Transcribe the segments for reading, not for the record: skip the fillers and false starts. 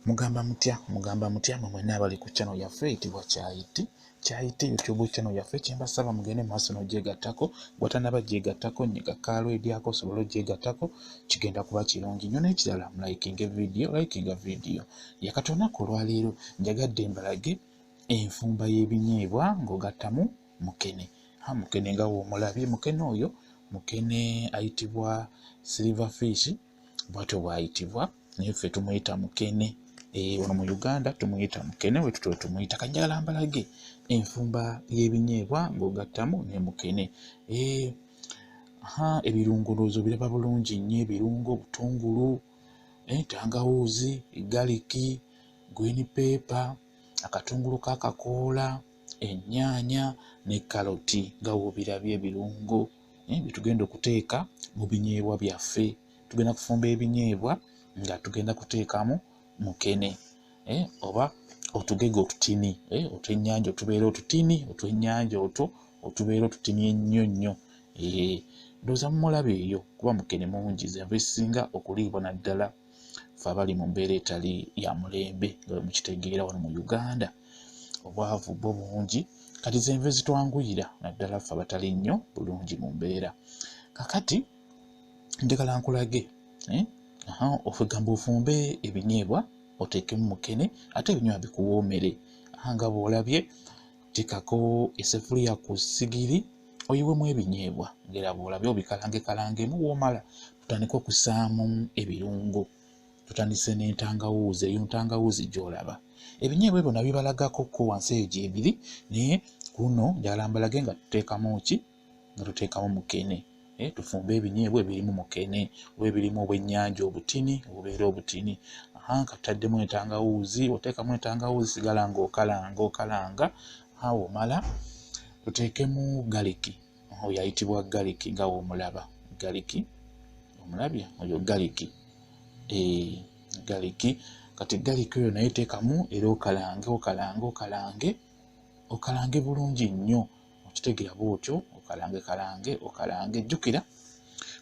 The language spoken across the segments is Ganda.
Mugamba mutya mwenna abali ku channel yaffe eyitibwa Kyayiti YouTube channel yaffe. Kyembasaba mugende maaso n'ogyegattako, bw'otannaba gyegattako nyiga kaalo eryako osobole ogyegattako, kigenda kuba kirungi nnyo. N'ekirala likinga video yakati olunaku olwaleero njagadde mbalage enfumba y'ebinyeebwa ng'ogattamu mukene. Mukene nga w'omulabye, mukene oyo ayitibwa silverfish, bw'atyo bw'ayitibwa, naye ffe tumuyita mukene. Wano mu Uganda tumuyita mukene, we tutyo tumuyita. Kanjala mbalage enfumba y'ebinyeebwa ng'ogattamu ne mukene. Ebirungo ndowooza biraba bulungi nnyo, ebirungo butungulu, tangawuuzi, galiki, green pepper, akatungulu k'akakoola, ennyaanya ne kaloti nga woobirabye ebirungo byetugenda okuteeka mu binyeebwa byaffe. Tugenda kufumba ebinyeebwa nga tugenda kuteekamu mukene, oba otugege otutini, otw'ennyanja otubeera otutini, otw'ennyanja otubeera otutini ennyo nnyo. Ndowooza mumulabe eyo kuba mukene mungi, zenva ezisinga okuliibwa naddala ffe abali mu mbeera etali ya mulembe nga bwe mukitegeera wano mu Uganda. Obwavu bwo bungi, kati zenva ezitwanguyira naddala ffe abatali nnyo bulungi mu mbeera. Kakati njagala nkulage ofugamba ofumbe ebinyeebwa oteekemu mukene ate ebinyeebwa bikuwoomere. Nga bw'olabye teekako eseffuliya ku ssigiri oyiwemu ebinyeebwa, ngera bw'olabye obikalangekalangemu. W'omala tutandike okusaamu ebirungo, tutandise n'entangawuuzi, eyo ntangawuuzi gy'olaba. Ebinyeebwa ebyo nabibalagako wansi eyo gyebiri, naye kuno njagala mbalage nga tuteekamu ki, nga tuteekamu mukene. Tufumbe ebinyeebwa ebirimu mukene, oba ebirimu obwennyanja obutini obubeera obutini. Katutaddemu entangawuuzi, oteekamu entangawuuzi sigala ng'okalanga. W'omala tuteekemu galiki, oyo ayitibwa galiki nga w'omulaba. Galiki omulabye oyo galiki. Galiki kati galiki oyo naye teekamu era okalange bulungi nnyo, okitegeera bw'otyo, okalange. Jjukira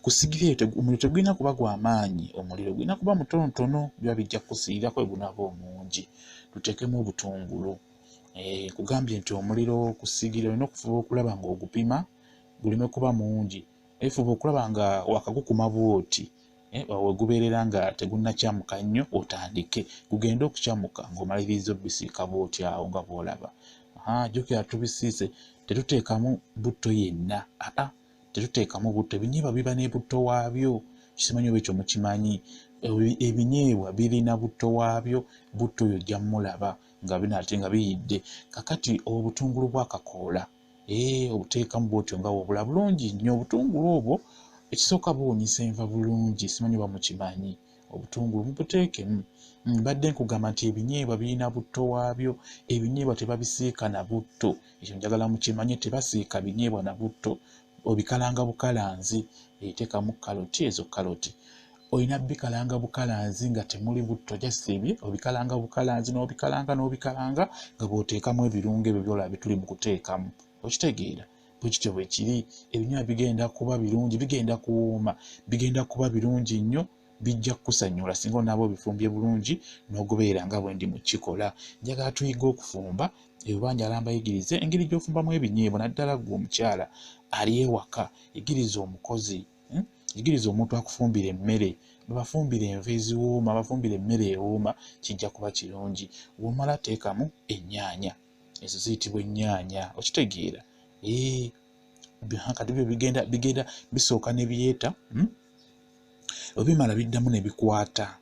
ku ssigiri eyo omuliro tegulina kuba gwa maanyi, omuliro gulina kuba mutonotono, biba bijja kukusiirako bwe gunaaba omungi. Tuteekemu obutungulu. Kugambye nti omuliro ku ssigiri olina okufuba okulaba ng'ogupima guleme kuba mungi. Fuba okulaba nga wakagukuma bw'oti, we gubeerera nga tegunnakyamuka nnyo otandike, gugende okukyamuka ng'omaliriza obbisiika bw'oti awo nga bw'olaba. Jjukira tubisiise, tetuteekamu butto yenna, tetuteekamu butto. Ebinyeebwa biba ne butto waabyo, kimanyi oba ekyo mukimanyi. Ebinyeebwa birina butto waabyo, butto oyo ojja mulaba nga biyidde. Kakati obutungulu bw'akakoola obuteekamu bw'otyo nga w'obula bulungi nnyo. Obutungulu obwo ekisooka buwunyisa enva bulungi, simanyi oba mukimanyi. Obutungulu mubuteekemu. Mbadde nkugamba nti ebinyeebwa birina butto waabyo, ebinyeebwa tebabisiika na butto. Ekyo njagala mukimanye, tebasiika binyeebwa na butto. Obikalanga bukalanzi, teekamu kaloti, ezo kaloti olina bikalanga bukalanzi nga temuli butto, jasibye obikalanga bukalanzi n'obikalanga nga bw'oteekamu ebirungo ebyo by'olaba tuli mu kuteekamu. Okitegeera bwe kityo bwe kiri. Ebinyeebwa bigenda kuba birungi, bigenda kuwooma, bigenda kuba birungi nnyo, bijja kukusanyula singa onaaba obifumbye bulungi n'ogoberera nga bwe ndi mu kikola. Njagala tuyige okufumba, oba njagala mbayigirize engeri gy'ofumbamu ebinyeebwa, naddala ggwe omukyala ali ewaka. Yigiriza omukozi, yigiriza omuntu akufumbira emmere, babafumbira enva eziwooma, bafumbira emmere ewooma, kijja kuba kirungi. W'omala teekamu ennyaanya, ezo ziyitibwa ennyaanya, okitegeera. Kati byo bigenda bisooka ne byeta, obimala biddamu ne bikwata.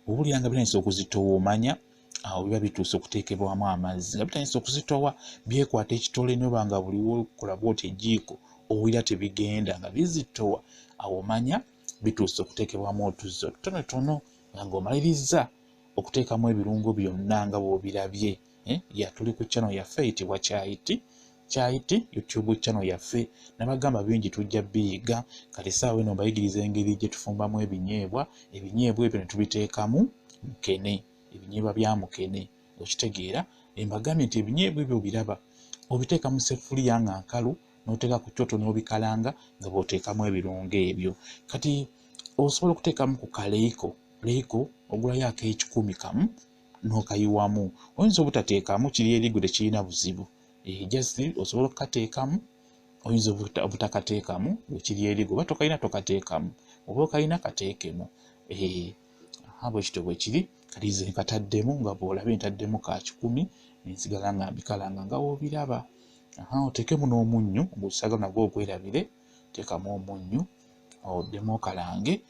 Obulira nga bitandise okuzitowa omanya awo biba bituuse okuteekebwamu amazzi. Nga bitandise okuzitowa byekwata ekitole n'oba nga buliwo okukola bw'oti ejiiko, owulira tebigenda nga bizitowa, awo omanya bituuse okuteekebwamu otuzzi otutonotono ng'omalirizza okuteekamu ebirungo byonna nga bw'obirabye. Tuli ku channel yaffe eyitibwa Kyayiti YouTube channel yaffe. Nabagamba bingi tujja biyiga, kati saawa eno mbayigiriza engeri gye tufumbamu ebinyeebwa. Ebinyeebwa ebyo ne tubiteekamu mukene, ebinyeebwa bya mukene, okitegeera. Mbagambye nti ebinyeebwa ebyo biraba obiteeka mu seffuliya nga nkalu n'oteeka ku kyoto n'obikalanga nga bw'oteekamu ebirungo ebyo. Kati osobola okuteekamu ku kaleeko ogulayo ak'ekikumi kamu, n'okayiwamu. Oyinza obutateekamu kiri eri gwe tekirina buzibu. Just osobola okukateekamu, oyinza obutakateekamu kiri eri gwe. Oba tokalina tokateekamu, oba okalina kateekemu. Bwe kityo bwe kiri. Kati nze nkataddemu nga bw'olabye ntaddemu ka 10 nsigala nga mbikalanga nga woobiraba. Oteekemu n'omunnyu ng'osaagala nagwo ogwerabire. Teekamu omunnyu oddemu okalange.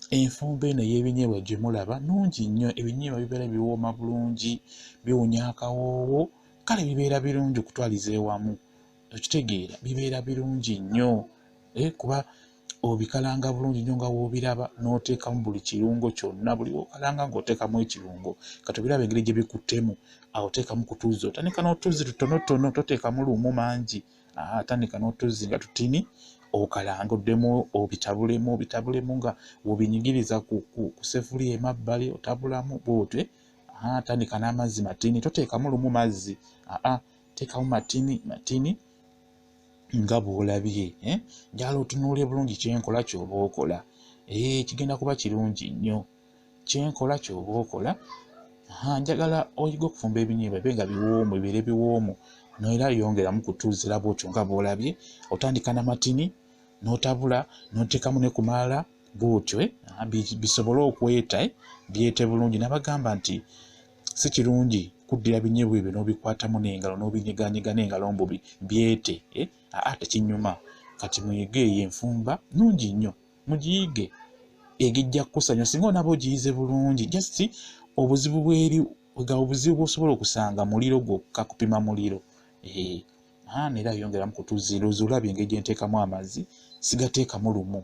Enfumba eno ey'ebinyeebwa gye mulaba nnungi nnyo. Ebinyeebwa bibeera biwooma bulungi, biwunya akawoowo, kale bibeera birungi okutwaliza ewamu. Okitegeera, bibeera birungi nnyo kuba obikalanga bulungi nnyo nga woobiraba, n'oteekamu buli kirungo kyonna. Buli wokalanga ng'oteekamu ekirungo. Kati obiraba engeri gye bikuttemu, awo oteekamu ku tuzzi. Otandika n'otuzzi tutonotono, toteekamu lumu mangi. Tandika n'otuzzi nga tutini, okalanga oddemu obitabulemu nga wobinyigiriza ku seffuliya emabbali, otabulamu bw'otyo. Tandika n'amazzi matini, toteekamu lumu mazzi. Teekamu matini nga bw'olabye. Njala otunuulire bulungi kyenkola ky'oba okola. Kigenda kuba kirungi nnyo. Kyenkola ky'oba okola. Njagala oyige okufumba ebinyeebwa bibe nga biwoomu, bibeere biwoomu. Era yongeramu ku tuzzi era bw'otyo nga bw'olabye. Otandika na matini, n'otabula, n'oteekamu ne ku malala bw'otyo bisobole okweta, byete bulungi. Nabagamba nti si kirungi kuddira binyeebwa ebyo n'obikwatamu n'engalo n'obinyiganyiga n'engalo mbu byete. Tekinyuma. Kati muyige eyo enfumba nnungi nnyo. Mugiyige egijja kukusanya singa onaba ogiyize bulungi. Just obuzibu bw'eri obuzibu bw'osobola okusanga muliro gwokka, kupima muliro. Neera yongeramu ku tuzzi. Loozi olabye engeri gye nteekamu amazzi, sigateekamu lumu.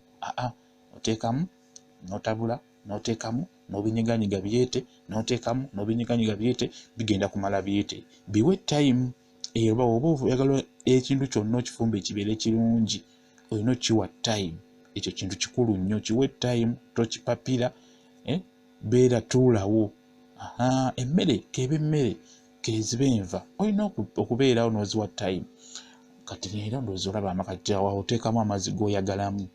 Oteekamu n'otabula, n'oteekamu n'obinyiganyiga byete, n'oteekamu n'obinyiganyiga byete. Bigenda kumala byete. Biwe time. Oba oyagala ekintu kyonna okifumba ekibeere kirungi, olina okkiwa time. Ekyo kintu kikulu nnyo. Kiwe time, tokipapira. Beera tuulawo. Emmere keeba emmere, keziba enva. Olina okubeerawo n'oziwa time. Kati leero ndowooza olaba amakati awo oteekamu amazzi g'oyagalamu.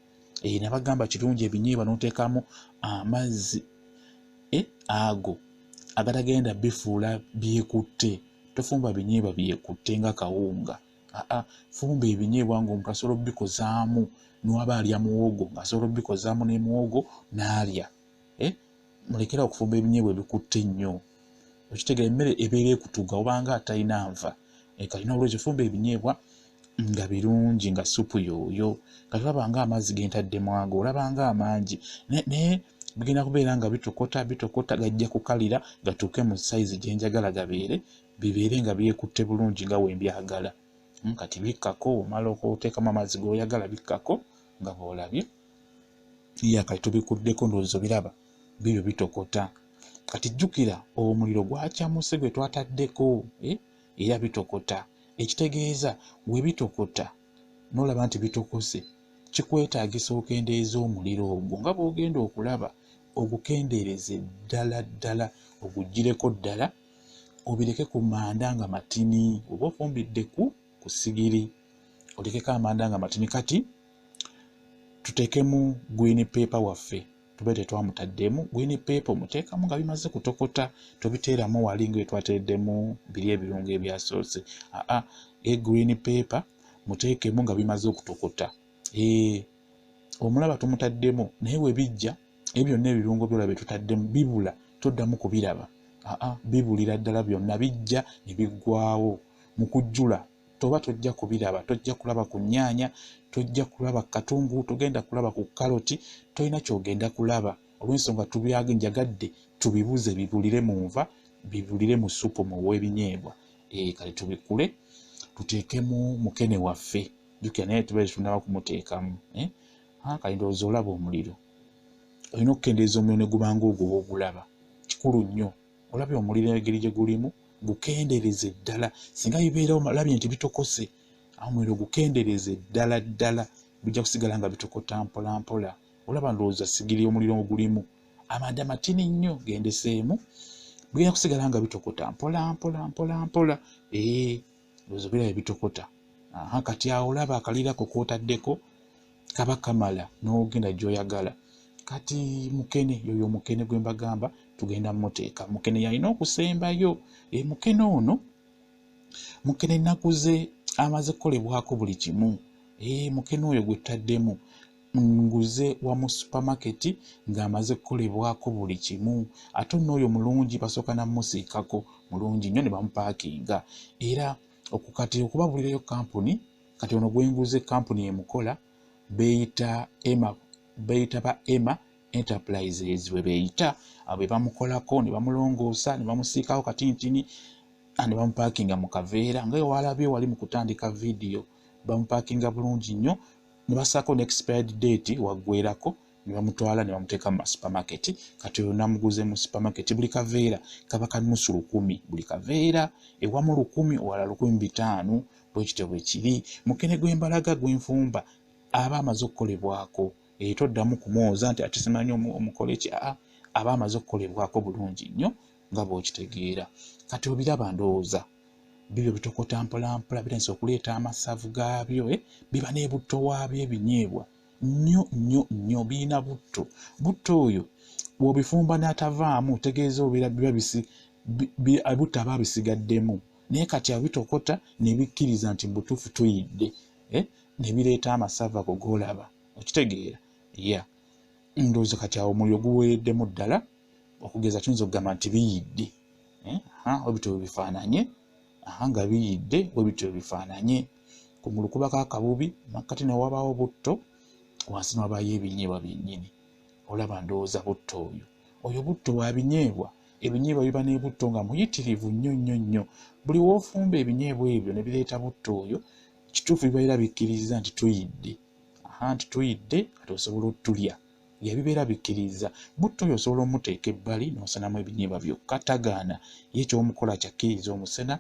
Nabagamba kirungi ebinyeebwa n'oteekamu amazzi ago agatagenda bifuula byekutte. Tofumba binyeebwa byekutte nga kawunga. Fumba ebinyeebwa ng'omuntu asobola obikozaamu, n'waba alya muwogo ng'asobola obikozaamu ne muwogo n'alya. Mulekera okufumba ebinyeebwa ebikutte nnyo. Okitegeera emmere ebeera ekutuga obanga atalina nva. Kati n'olwekyo fumba ebinyeebwa nga birungi nga supu yooyo. Kati olaba nga amazzi gentaddemu ago, olaba nga amangi. Naye bigenda kubeera nga bitokota gajja kukalira gatuuke mu sayizi gye njagala gabeere. Bibeere nga byekutte bulungi nga wembyagala. Kati bikkako, omala oteekamu amazzi g'oyagala bikkako nga bw'olabye. Kati tubikuddeko ndowooza biraba. Bibyo bitokota. Kati jjukira omuliro gwakyamuse gwe twataddeko. Era bitokota. Ekitegeeza we bitokota n'olaba nti bitokose, kikwetaagisa okendeeza omuliro ogwo nga bw'ogenda okulaba. Ogukendeereze ddala, ogugireko ddala, obireke ku manda nga matini. Oba ofumbidde ku sigiri, olekeko amanda nga matini. Kati tuteekemu green paper waffe. Tube tetwamutaddemu green paper, omuteekamu nga bimaze kutokota. Tobiteeramu wali nga twateddemu biri ebirungo ebyasoose. Green paper muteekemu nga bimaze okutokota. Omulaba tumutaddemu, naye we bijja ebyo byonna ebirungo by'olaba tutaddemu bibula, toddamu kubiraba. Bibulira ddala byonna bijja ne biggwaawo. Mu kujjula toba tojja kubiraba, tojja kulaba ku nnyaanya, tojja kulaba katungulu, togenda kulaba ku kaloti, tolina kyogenda kulaba. Olw'ensonga njagadde tubibuze bibulire mu nva, bibulire mu supu mu w'ebinyeebwa. Kati tubikule tuteekemu mukene waffe. Jjukira naye tubeere tunaba kumuteekamu. Kati ndowooza olaba omuliro. Olina okukendeeza omuliro ne gubanga ogwo w'ogulaba. Kikulu nnyo. Olabye omuliro engeri gye gulimu, gukendeereze ddala. Singa bibeerawo olabye nti bitokose, omuliro gukendeereze ddala. Bijja kusigala nga bitokota mpola. Olaba ndowooza sigiri omuliro ogulimu. Amanda matini nnyo gendeseemu. Bigenda kusigala nga bitokota mpola. Ndowooza birabye bitokota. Kati awo olaba akalirako k'otaddeko kaba kamala n'ogenda gy'oyagala. Kati mukene, yoyo mukene gwe mbagamba, tugenda muteeka mukene yalina okusembayo mukene ono mukene naguze amaze kukolebwako buli kimu mukene oyo gwe taddemu nguze wa mu supermarket ng'amaze kukolebwako buli kimu ate n'oyo mulungi basooka namusiikako mulungi nnyo ne bamupaakinga era okukati okubabulirayo kampuni kati ono gwenguze kampuni emukola beeyita ba Emma Enterprises bwe beeyita abo bamukolako ne bamulongoosa ne bamusiikawo katintini ne bamupaakinga mu kaveera nga walabye wali mu kutandika vidiyo bamupaakinga bulungi nnyo ne basaako ne expired date waggwerako ne bamutwala ne bamuteeka mu supermarket kati oyo namuguze mu supermarket buli kaveera kaba kanusu 100 buli kaveera ewamu 100 wala 1500 bwekityo bwe kiri mukene gw'embalaga gw'enfumba aba amaze okukolebwako toddamu kumwoza nti ate simanyi omukole ki aba amaze okukolebwako bulungi nnyo nga bw'okitegeera kati obiraba ndowooza bibyo bitokota mpolampola bitandise okuleeta amasavu gaabyo biba n'ebutto waabyo ebinyeebwa nnyo birina butto oyo bw'obifumba n'atavaamu tegeeza obiba butto aba bisigaddemu naye kati abitokota ne bikkiriza nti butuufu tuyidde ne bireeta amasavu ago g'olaba okitegeera ndowooza kati awo omuliro guweereddemu ddala okugeza tuyinza okugamba nti biyidde webityo bifaananye nga biyidde webityo bifaananye ku mulu kubako akabubi makkati ne wabaawo butto wansi ne wabaayo ebinyeebwa byennyini olaba ndowooza butto oyo butto wa binyeebwa ebinyeebwa biba n'ebutto nga muyitirivu nnyo buli woofumba ebinyeebwa ebyo ne bireeta butto oyo kituufu bibeera bikkiriza nti tuyidde nti tuyidde ate osobola otulya yabibeera bikkiriza butto oyo osobola omuteeka ebbali n'osanamu ebinyeebwa byokka tagaana ye ky'omukola kyakkiriza omusena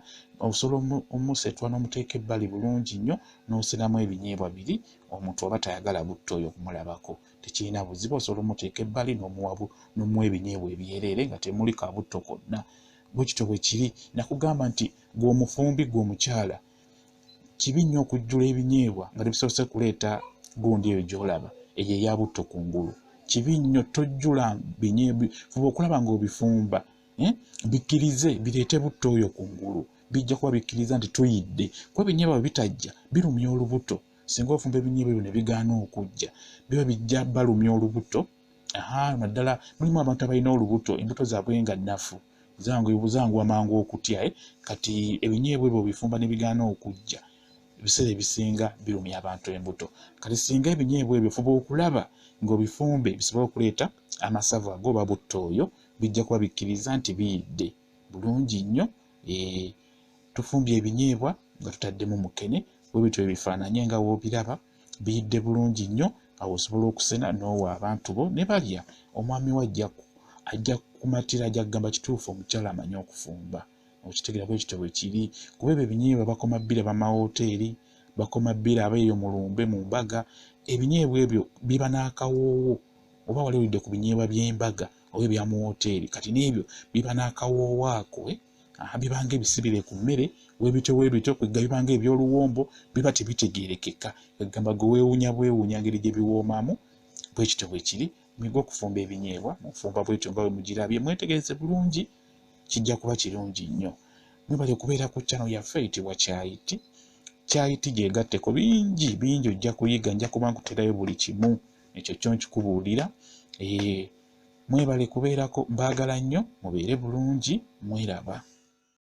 osobola omusetwa n'omuteeka ebbali bulungi nnyo n'osenamu ebinyeebwa biri omuntu oba tayagala butto oyo kumulabako tekirina buzibu osobola omuteeka ebbali n'omuwa ebinyeebwa ebyereere nga temuli ka butto konna bwekityo bwe kiri nakugamba nti gw'omufumbi gw'omukyala kibi nnyo okujjula ebinyeebwa nga tebisoose kuleeta gundi eyo gy'olaba eyo eya butto kungulu kibi nnyo tojjula binyeebwa fuba okulaba ng'obifumba bikkirize bireete butto oyo kungulu bijja kuba bikkiriza nti tuyidde kuba ebinyeebwa bwe bitajja birumya olubuto singa ofumba ebinyeebwa ebyo ne bigaana okujja biba bijja balumya olubuto naddala mulimu abantu abalina olubuto embuto zaabwe nga nnafu zanguwa mangu okutya kati ebinyeebwa ebyo bifumba ne bigaana okujja ebiseera ebisinga birumya abantu embuto kati singa ebinyeebwa ebyo fuba okulaba ng'obifumbe bisobola okuleeta amasavu ag'oba butto oyo bijja kuba bikkiriza nti biyidde bulungi nnyo tufumbye ebinyeebwa nga tutaddemu mukene bwe bityo ebifaananye nga woobiraba biyidde bulungi nnyo awo osobola okusena n'owa abantu bo ne balya omwami we ajja kumatira ajja kugamba kituufu omukyala amanyi okufumba okitegeera bwekityo bwe kiri kuba ebyo ebinyeebwa bakoma bbira bamawooteeri bakoma bbira abeeyo mu lumbe mu mbaga ebinyeebwa ebyo biba n'akawoowo oba wali olidde ku binyeebwa by'embaga oba ebya mu wooteeri kati n'ebyo biba n'akawoowo ako bibanga ebisibire ku mmere weebityo kwegga bibanga ebyoluwombo biba tebitegeerekeka kwegamba gwe weewuunya bwewuunya ngeri gye biwoomamu bwekityo bwe kiri mwiga okufumba ebinyeebwa mufumba bwetyo nga bwe mugirabye mwetegereze bulungi kijja kuba kirungi nnyo mwebale okubeera ku channel yaffe eyitibwa Kyayiti gyegatteko bingi ojja kuyiga nja kuba nkuterayo buli kimu ekyo kyo nkikubuulira mwebale kubeerako mbaagala nnyo mubeere bulungi mweraba